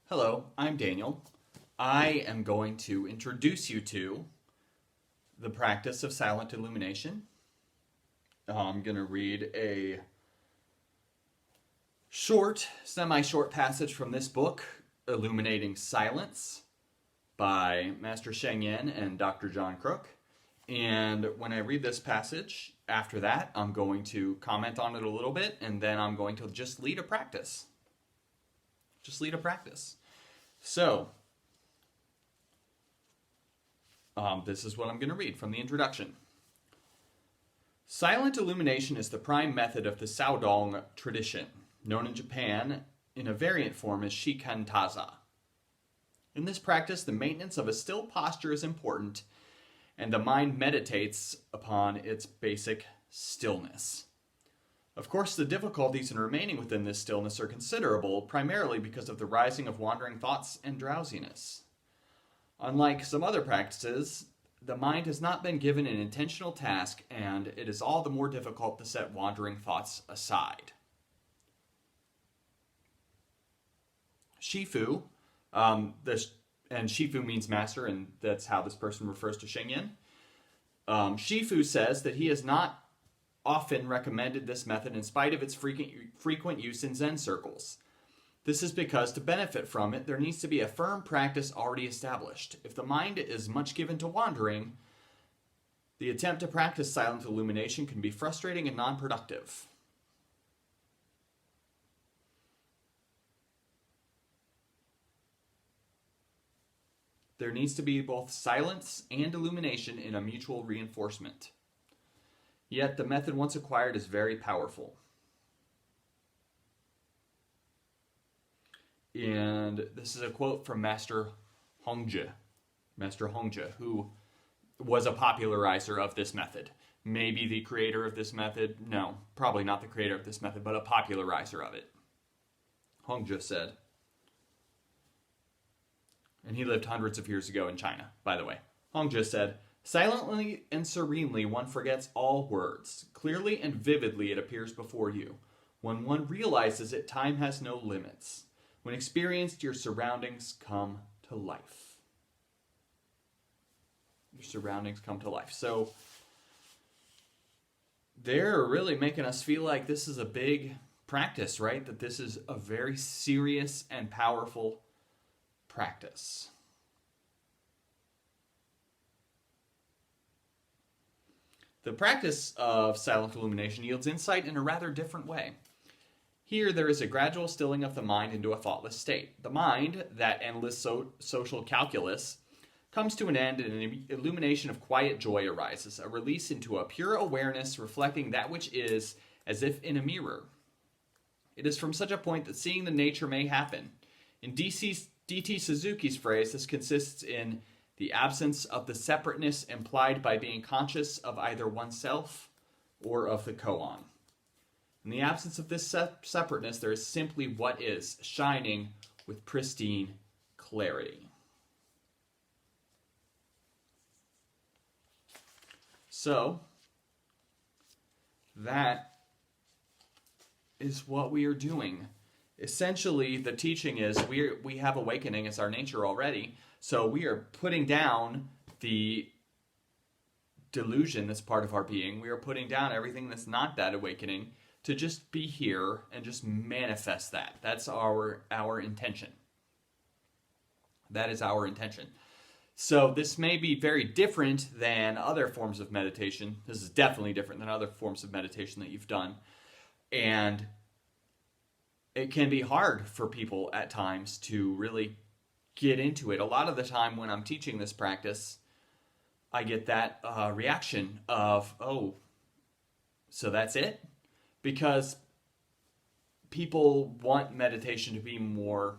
Hello, I'm Daniel. I am going to introduce you to the practice of silent illumination. I'm going to read a short, semi-short passage from this book, Illuminating Silence, by Master Sheng Yen and Dr. John Crook. And when I read this passage, after that, I'm going to comment on it a little bit, and then I'm going to just lead a practice. So, this is what I'm going to read from the introduction. Silent illumination is the prime method of the Saodong tradition, known in Japan in a variant form as shikantaza. In this practice, the maintenance of a still posture is important, and the mind meditates upon its basic stillness. Of course, the difficulties in remaining within this stillness are considerable, primarily because of the rising of wandering thoughts and drowsiness. Unlike some other practices, the mind has not been given an intentional task, and it is all the more difficult to set wandering thoughts aside. Shifu, and Shifu means master, and that's how this person refers to Sheng Yen. Shifu says that he has not often recommended this method in spite of its frequent use in Zen circles. This is because to benefit from it, there needs to be a firm practice already established. If the mind is much given to wandering, the attempt to practice silent illumination can be frustrating and non-productive. There needs to be both silence and illumination in a mutual reinforcement. Yet the method once acquired is very powerful. And this is a quote from Master Hongzhi, who was a popularizer of this method. Maybe the creator of this method. No, probably not the creator of this method, but a popularizer of it. Hongzhi said, and he lived hundreds of years ago in China, by the way. Hongzhi said, "Silently and serenely one forgets all words. Clearly and vividly it appears before you. When one realizes it, time has no limits. When experienced, your surroundings come to life." Your surroundings come to life. So they're really making us feel like this is a big practice, right? That this is a very serious and powerful practice. The practice of silent illumination yields insight in a rather different way. Here, there is a gradual stilling of the mind into a thoughtless state. The mind, that endless social calculus, comes to an end and an illumination of quiet joy arises, a release into a pure awareness reflecting that which is as if in a mirror. It is from such a point that seeing the nature may happen. In D.T. Suzuki's phrase, this consists in the absence of the separateness implied by being conscious of either oneself or of the koan. In the absence of this separateness, there is simply what is, shining with pristine clarity. So, that is what we are doing. Essentially, the teaching is we have awakening as our nature already, so we are putting down the delusion that's part of our being. We are putting down everything that's not that awakening to just be here and just manifest that. That's our intention. That is our intention. So this may be very different than other forms of meditation. This is definitely different than other forms of meditation that you've done. And it can be hard for people at times to really get into it. A lot of the time when I'm teaching this practice, I get that reaction of, oh, so that's it? Because people want meditation to be more,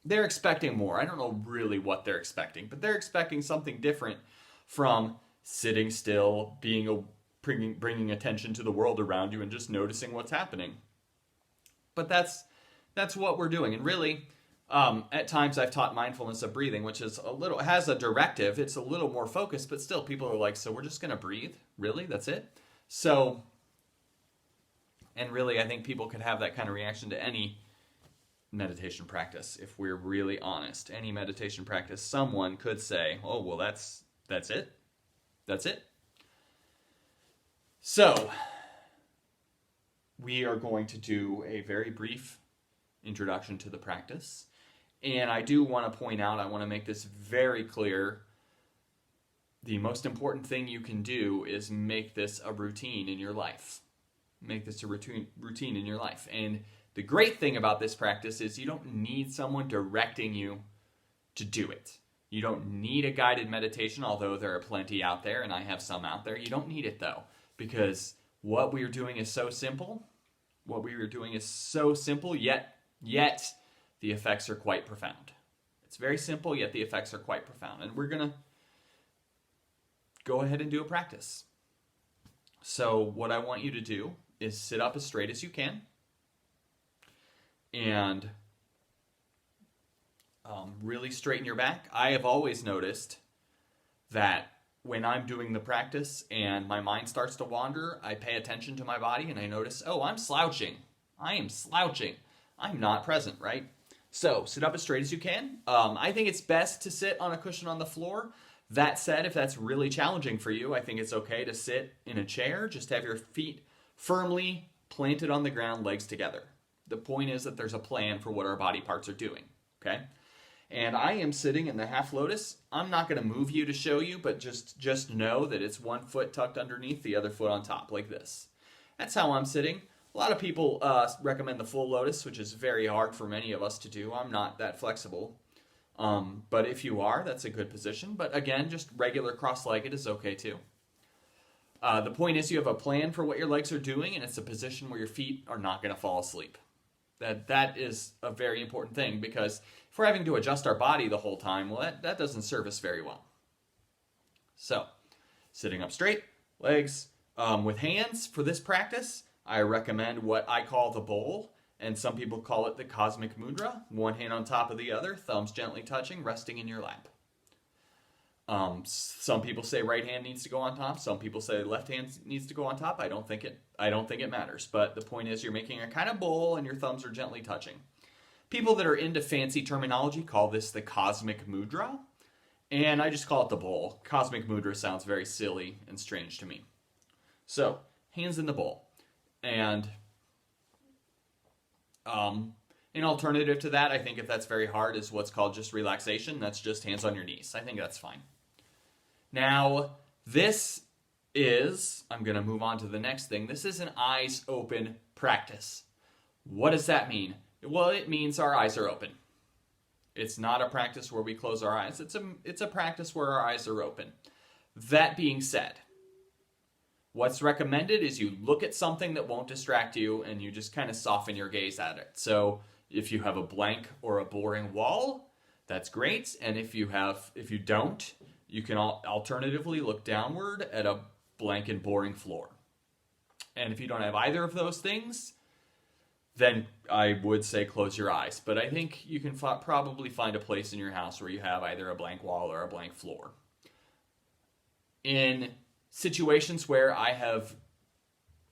they're expecting more. I don't know really what they're expecting, but they're expecting something different from sitting still, bringing attention to the world around you and just noticing what's happening. But that's what we're doing. And really, at times I've taught mindfulness of breathing, which is has a directive. It's a little more focused, but still people are like, so we're just going to breathe? Really? That's it? So, and really I think people could have that kind of reaction to any meditation practice, if we're really honest. Any meditation practice, someone could say, oh, well, that's it. That's it. So, we are going to do a very brief introduction to the practice. And I do want to point out, I want to make this very clear, the most important thing you can do is make this a routine in your life. Make this a routine in your life. And the great thing about this practice is you don't need someone directing you to do it. You don't need a guided meditation, although there are plenty out there, and I have some out there. You don't need it, though, because what we are doing is so simple. What we are doing is so simple, yet the effects are quite profound. It's very simple, yet the effects are quite profound. And we're going to go ahead and do a practice. So what I want you to do is sit up as straight as you can. And really straighten your back. I have always noticed that when I'm doing the practice and my mind starts to wander, I pay attention to my body and I notice, oh, I'm slouching. I am slouching. I'm not present, right? So sit up as straight as you can. I think it's best to sit on a cushion on the floor. That said, if that's really challenging for you, I think it's okay to sit in a chair. Just have your feet firmly planted on the ground, legs together. The point is that there's a plan for what our body parts are doing, okay? And I am sitting in the half lotus. I'm not going to move you to show you, but just know that it's one foot tucked underneath, the other foot on top, like this. That's how I'm sitting. A lot of people recommend the full lotus, which is very hard for many of us to do. I'm not that flexible. But if you are, that's a good position. But again, just regular cross-legged is okay too. The point is you have a plan for what your legs are doing, and it's a position where your feet are not going to fall asleep. That is a very important thing, because if we're having to adjust our body the whole time, well, that doesn't serve us very well. So, sitting up straight, legs, with hands for this practice, I recommend what I call the bowl, and some people call it the cosmic mudra. One hand on top of the other, thumbs gently touching, resting in your lap. Some people say right hand needs to go on top. Some people say left hand needs to go on top. I don't think it matters. But the point is you're making a kind of bowl and your thumbs are gently touching. People that are into fancy terminology call this the cosmic mudra. And I just call it the bowl. Cosmic mudra sounds very silly and strange to me. So, hands in the bowl. And an alternative to that, I think if that's very hard, is what's called just relaxation. That's just hands on your knees. I think that's fine. Now, this is, I'm going to move on to the next thing. This is an eyes open practice. What does that mean? Well, it means our eyes are open. It's not a practice where we close our eyes. It's a practice where our eyes are open. That being said, what's recommended is you look at something that won't distract you and you just kind of soften your gaze at it. So if you have a blank or a boring wall, that's great. And if you don't, you can alternatively look downward at a blank and boring floor. And if you don't have either of those things, then I would say close your eyes. But I think you can probably find a place in your house where you have either a blank wall or a blank floor. In situations where I have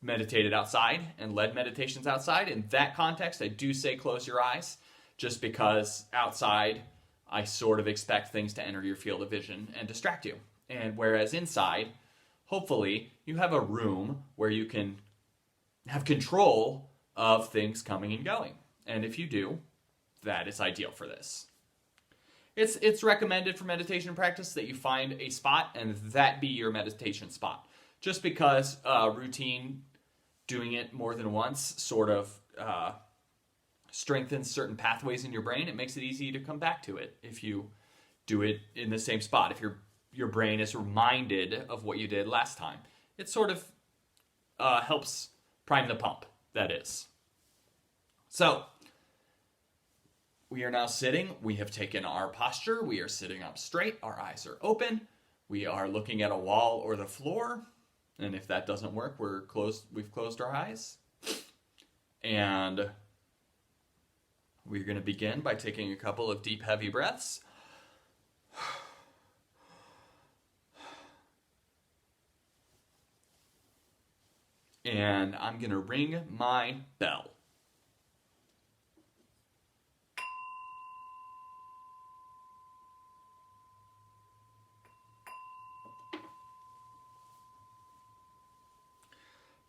meditated outside and led meditations outside, in that context, I do say close your eyes, just because outside, I sort of expect things to enter your field of vision and distract you. And whereas inside, hopefully, you have a room where you can have control of things coming and going. And if you do, that is ideal for this. It's recommended for meditation practice that you find a spot and that be your meditation spot. Just because routine, doing it more than once, sort of strengthens certain pathways in your brain. It makes it easy to come back to it if you do it in the same spot. If your brain is reminded of what you did last time, it sort of helps prime the pump, that is. So, we are now sitting. We have taken our posture. We are sitting up straight. Our eyes are open. We are looking at a wall or the floor. And if that doesn't work, we've closed our eyes. And we're going to begin by taking a couple of deep, heavy breaths. And I'm going to ring my bell.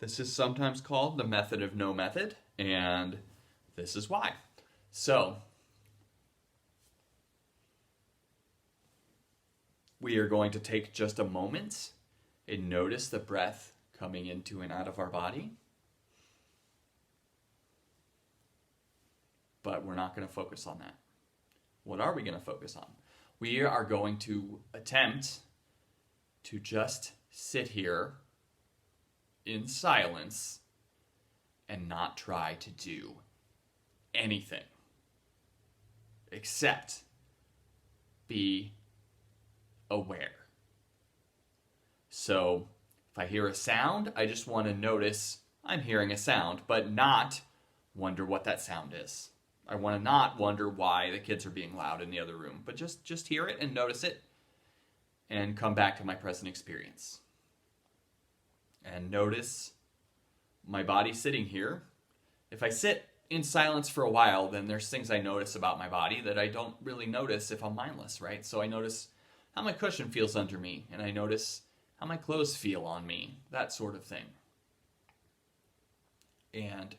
This is sometimes called the method of no method, and this is why. So, we are going to take just a moment and notice the breath coming into and out of our body. But we're not going to focus on that. What are we going to focus on? We are going to attempt to just sit here in silence and not try to do anything except be aware. So if I hear a sound, I just want to notice I'm hearing a sound, but not wonder what that sound is. I want to not wonder why the kids are being loud in the other room, but just hear it and notice it and come back to my present experience. And notice my body sitting here. If I sit in silence for a while, then there's things I notice about my body that I don't really notice if I'm mindless, right? So I notice how my cushion feels under me, and I notice how my clothes feel on me, that sort of thing. And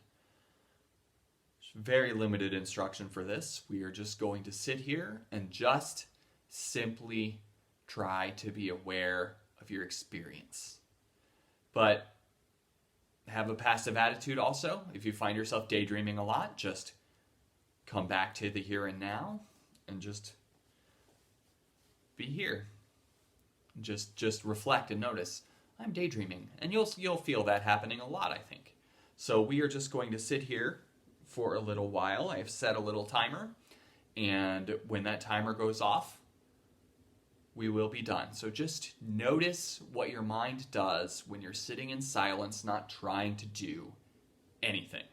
very limited instruction for this. We are just going to sit here and just simply try to be aware of your experience. But have a passive attitude also. If you find yourself daydreaming a lot, just come back to the here and now and just be here. Just reflect and notice, I'm daydreaming. And you'll feel that happening a lot, I think. So we are just going to sit here for a little while. I have set a little timer, and when that timer goes off, we will be done. So just notice what your mind does when you're sitting in silence, not trying to do anything.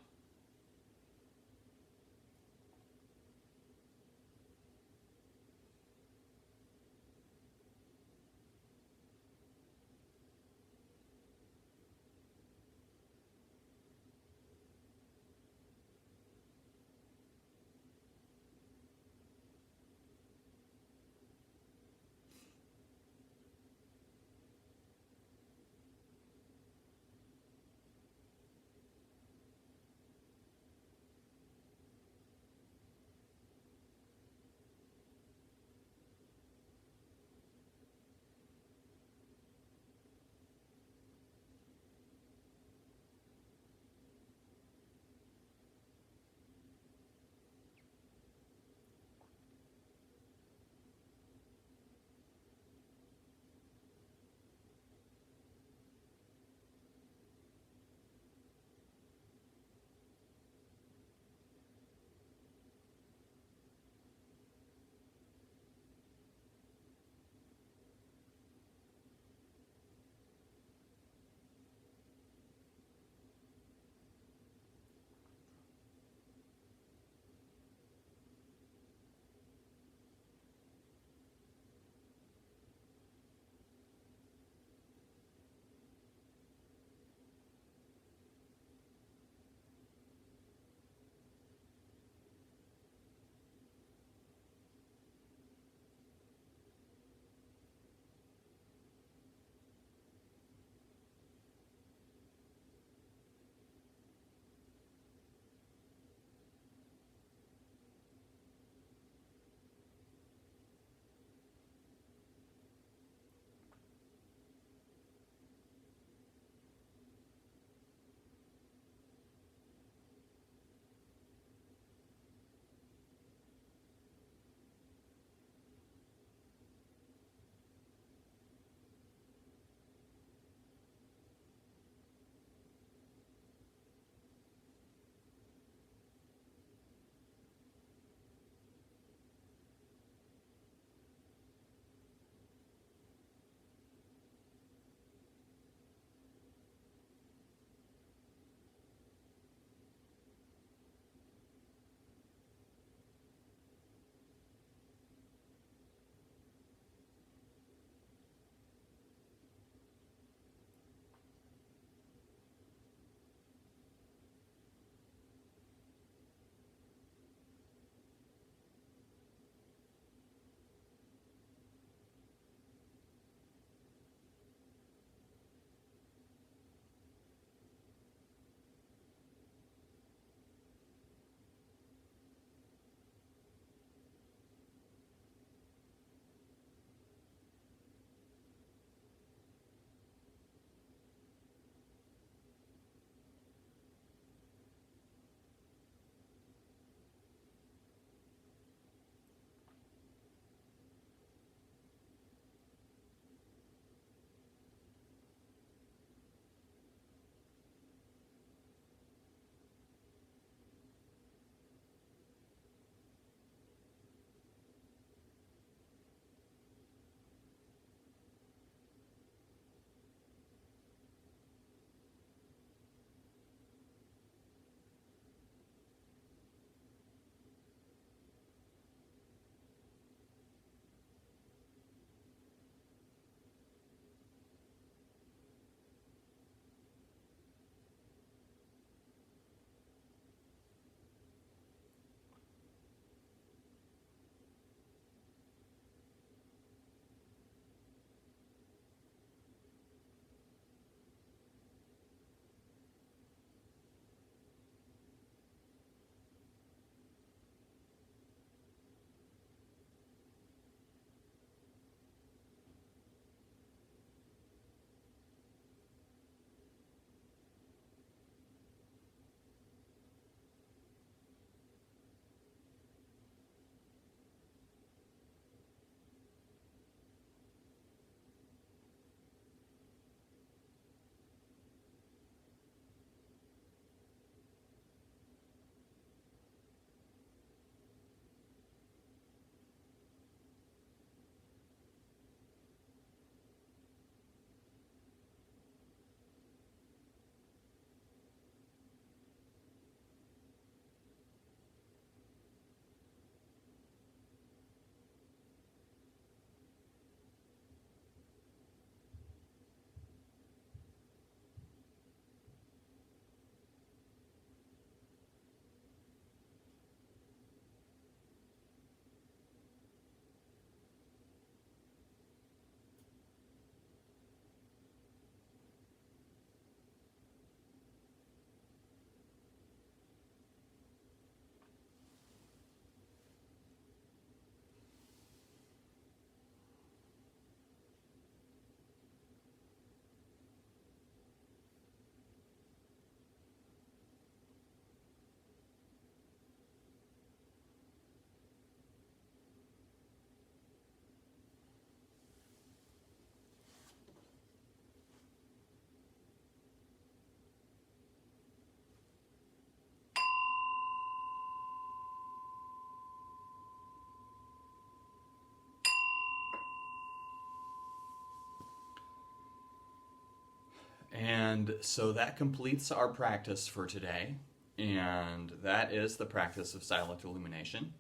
And so that completes our practice for today. And that is the practice of silent illumination.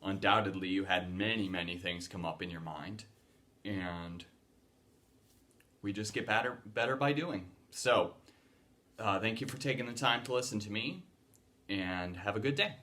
Undoubtedly, you had many, many things come up in your mind. And we just get better by doing. So, thank you for taking the time to listen to me. And have a good day.